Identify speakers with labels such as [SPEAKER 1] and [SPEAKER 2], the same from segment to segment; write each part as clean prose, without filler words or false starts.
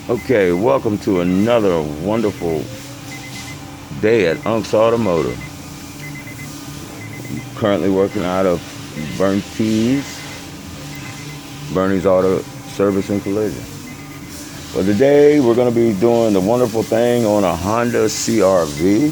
[SPEAKER 1] Okay, welcome to another wonderful day at Unk's Automotive. Currently working out of Burnt Keys, Bernie's Auto Service and Collision. Well, today we're going to be doing the wonderful thing on a Honda CRV.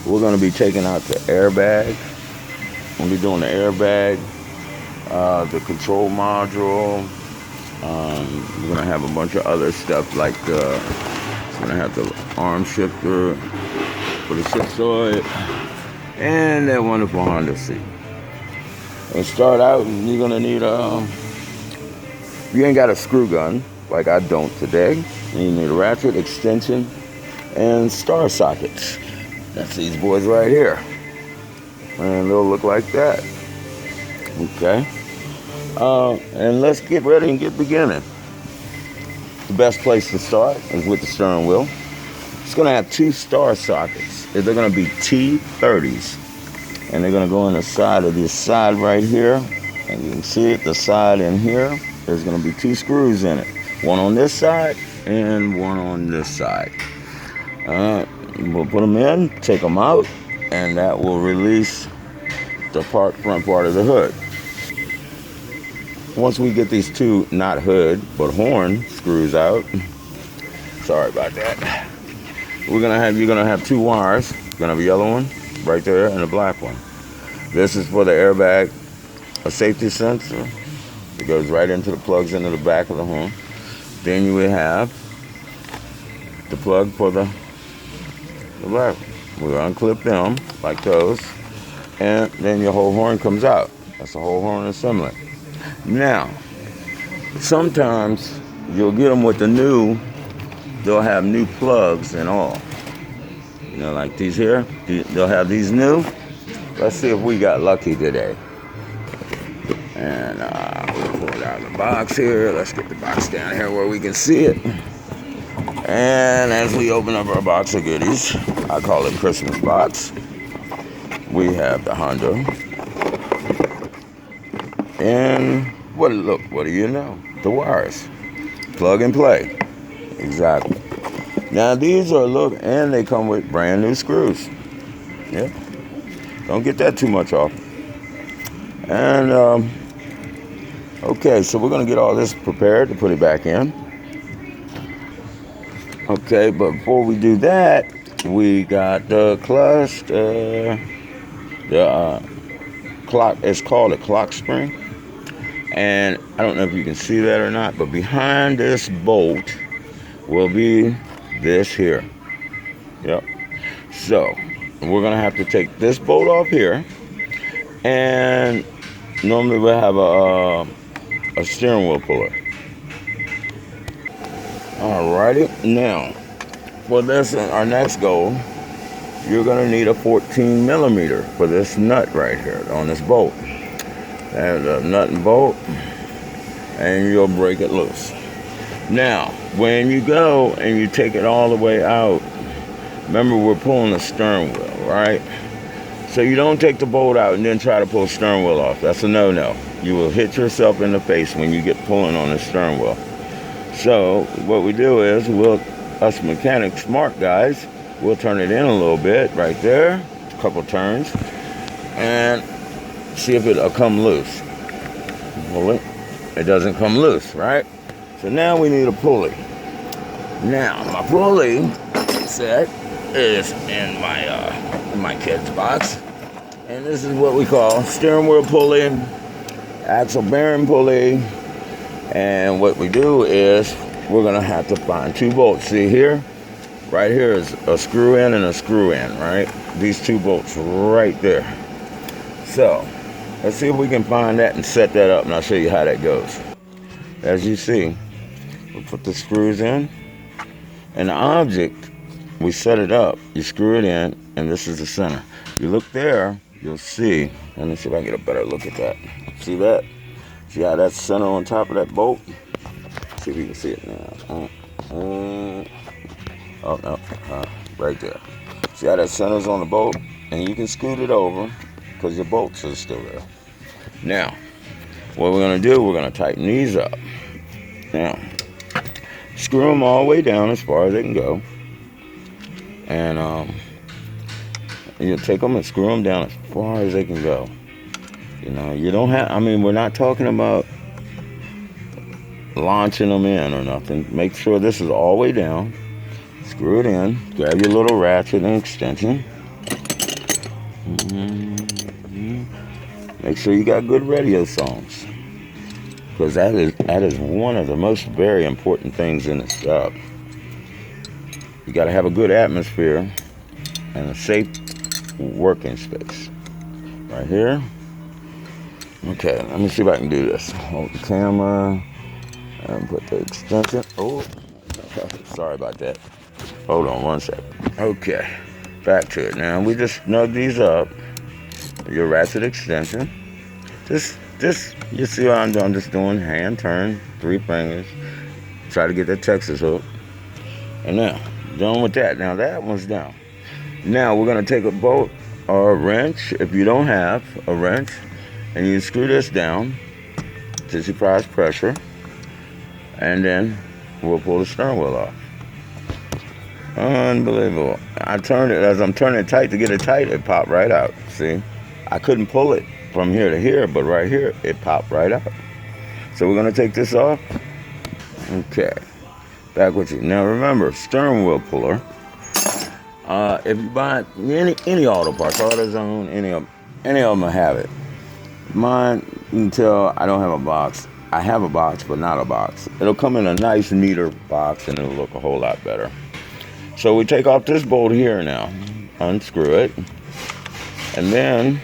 [SPEAKER 1] We're going to be taking out the airbag. We'll be doing the airbag, the control module. We're going to have a bunch of other stuff like we're going to have the arm shifter for the 6-oid and that wonderful Honda seat. We'll start out, you're going to need if you ain't got a screw gun, like I don't today, you need a ratchet, extension, and star sockets. That's these boys right here. And they'll look like that. Okay. And let's get ready and get beginning. The best place to start is with the steering wheel. It's going to have two star sockets. They're going to be T30s. And they're going to go on the side of this side right here. And you can see it, the side in here. There's going to be two screws in it. One on this side and one on this side. We'll put them in, take them out, and that will release the front part of the hood. Once we get these two, not hood, but horn screws out, sorry about that, you're gonna have two wires. You're gonna have a yellow one right there and a black one. This is for the airbag, a safety sensor. It goes right into the plugs into the back of the horn. Then you will have the plug for the black one. We'll unclip them like those, and then your whole horn comes out. That's the whole horn assembly. Now, sometimes you'll get them with the new, they'll have new plugs and all. You know, like these here, they'll have these new. Let's see if we got lucky today. And we'll pull it out of the box here. Let's get the box down here where we can see it. And as we open up our box of goodies, I call it Christmas box, we have the Honda. And what do you know? The wires. Plug and play. Exactly. Now these are and they come with brand new screws. Yeah. Don't get that too much off. And okay, so we're gonna get all this prepared to put it back in. Okay, but before we do that, we got the clutch, the clock. It's called a clock spring. And I don't know if you can see that or not, but behind this bolt will be this here. Yep. So we're gonna have to take this bolt off here, and normally we'll have a steering wheel puller. Alrighty. Now, for this, our next goal, you're gonna need a 14 millimeter for this nut right here on this bolt. And a nut and bolt, and you'll break it loose. Now, when you go and you take it all the way out, remember we're pulling the steering wheel, right? So you don't take the bolt out and then try to pull the steering wheel off. That's a no-no. You will hit yourself in the face when you get pulling on the steering wheel. So what we do is, us mechanics, smart guys, we'll turn it in a little bit right there, a couple turns, and see if it'll come loose. Pull it. It doesn't come loose, right? So now we need a pulley. Now my pulley set is in my kid's box, and this is what we call steering wheel pulley, axle bearing pulley. And what we do is we're gonna have to find two bolts. See here? Right here is a screw in and a screw in, right? These two bolts right there. So let's see if we can find that and set that up, and I'll show you how that goes. As you see, we put the screws in, and the object, we set it up, you screw it in, and this is the center. You look there, you'll see, let me see if I can get a better look at that. See that? See how that's center on top of that bolt? See if you can see it now. Oh, no, right there. See how that centers on the bolt? And you can scoot it over, because your bolts are still there. Now, what we're going to do, we're going to tighten these up. Now, Screw them all the way down as far as they can go. And you take them and screw them down as far as they can go. You know, you don't have, I mean, we're not talking about launching them in or nothing. Make sure this is all the way down. Screw it in. Grab your little ratchet and extension. Make sure you got good radio songs, because that is one of the most very important things in this job. You got to have a good atmosphere and a safe working space. Right here. Okay, let me see if I can do this. Hold the camera and put the extension. Oh, sorry about that. Hold on one second. Okay, back to it. Now we just snug these up. Your ratchet extension. Just you see what I'm doing? I'm just doing hand turn, 3 fingers. Try to get that Texas hook. And now, done with that. Now that one's down. Now we're gonna take a bolt or a wrench, if you don't have a wrench, and you screw this down till you apply pressure, and then we'll pull the steering wheel off. Unbelievable. I turned it, as I'm turning it tight to get it tight, it popped right out. See? I couldn't pull it from here to here, but right here, it popped right out. So we're gonna take this off. Okay. Back with you. Now remember, steering wheel puller. If you buy any auto parts, AutoZone, any of them will have it. Mine, you can tell I don't have a box. I have a box, but not a box. It'll come in a nice, neater box, and it'll look a whole lot better. So we take off this bolt here now, unscrew it, and then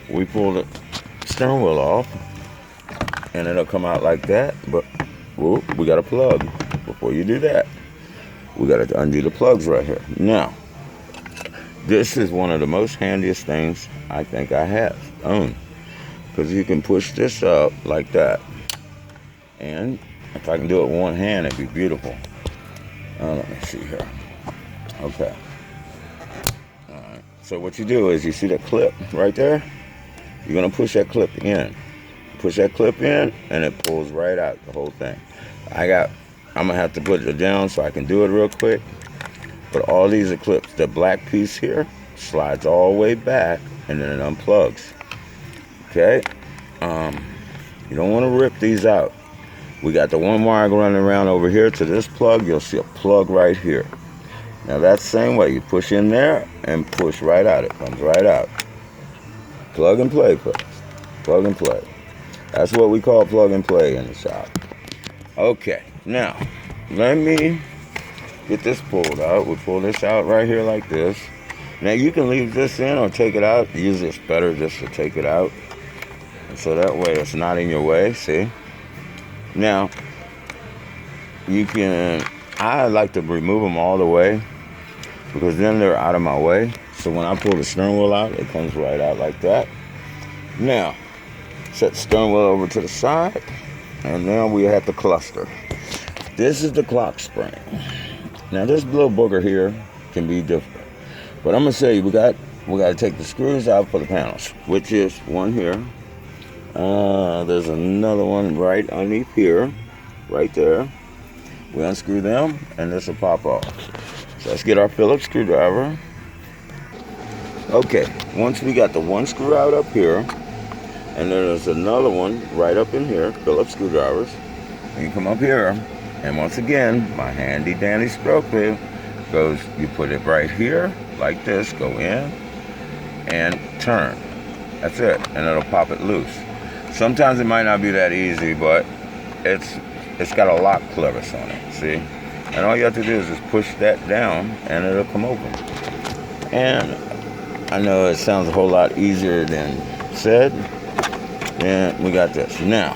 [SPEAKER 1] we pull the steering wheel off, and it'll come out like that. But whoop, we got a plug. Before you do that, we got to undo the plugs right here. Now, this is one of the most handiest things I think I have owned, because you can push this up like that, and if I can do it with one hand, it'd be beautiful. Let me see here. Okay. All right. So what you do is, you see that clip right there? You're gonna push that clip in. Push that clip in, and it pulls right out, the whole thing. I'm gonna have to put it down so I can do it real quick. But all these are clips. The black piece here slides all the way back, and then it unplugs. Okay? You don't want to rip these out. We got the one wire running around over here to this plug. You'll see a plug right here. Now that's the same way. You push in there and push right out. It comes right out. Plug and play, folks. Plug and play. That's what we call plug and play in the shop. Okay, now let me get this pulled out. We'll pull this out right here like this. Now you can leave this in or take it out. Usually it's better just to take it out, and so that way it's not in your way. See? Now I like to remove them all the way, because then they're out of my way. So when I pull the steering wheel out, it comes right out like that. Now set the steering wheel over to the side, and then we have the cluster. This is the clock spring. Now this little booger here can be different, but I'm gonna show you. We got to take the screws out for the panels, which is one here. There's another one right underneath here, right there. We unscrew them, and this will pop off. So let's get our Phillips screwdriver. Okay, once we got the one screw out up here, and then there's another one right up in here, Phillips screwdrivers. And you come up here, and once again, my handy dandy stroke wheel goes, you put it right here, like this, go in, and turn. That's it, and it'll pop it loose. Sometimes it might not be that easy, but it's got a lock clevis on it, see? And all you have to do is just push that down, and it'll come open. And I know it sounds a whole lot easier than said. And we got this. Now,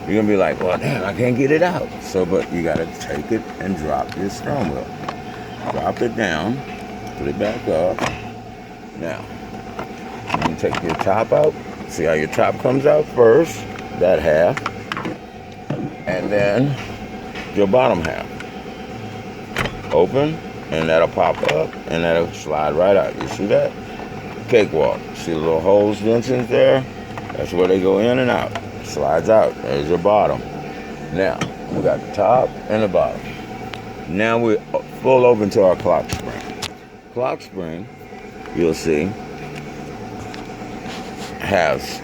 [SPEAKER 1] you're gonna be like, well, damn, I can't get it out. So, but you gotta take it and drop your steering wheel. Drop it down, put it back up. Now, you take your top out. See how your top comes out first, that half, and then your bottom half. Open, and that'll pop up, and that'll slide right out. You see that? Cakewalk. See the little holes, dentures there? That's where they go in and out. Slides out. There's your bottom. Now, We got the top and the bottom. Now we pull over into our clock spring. Clock spring, you'll see, has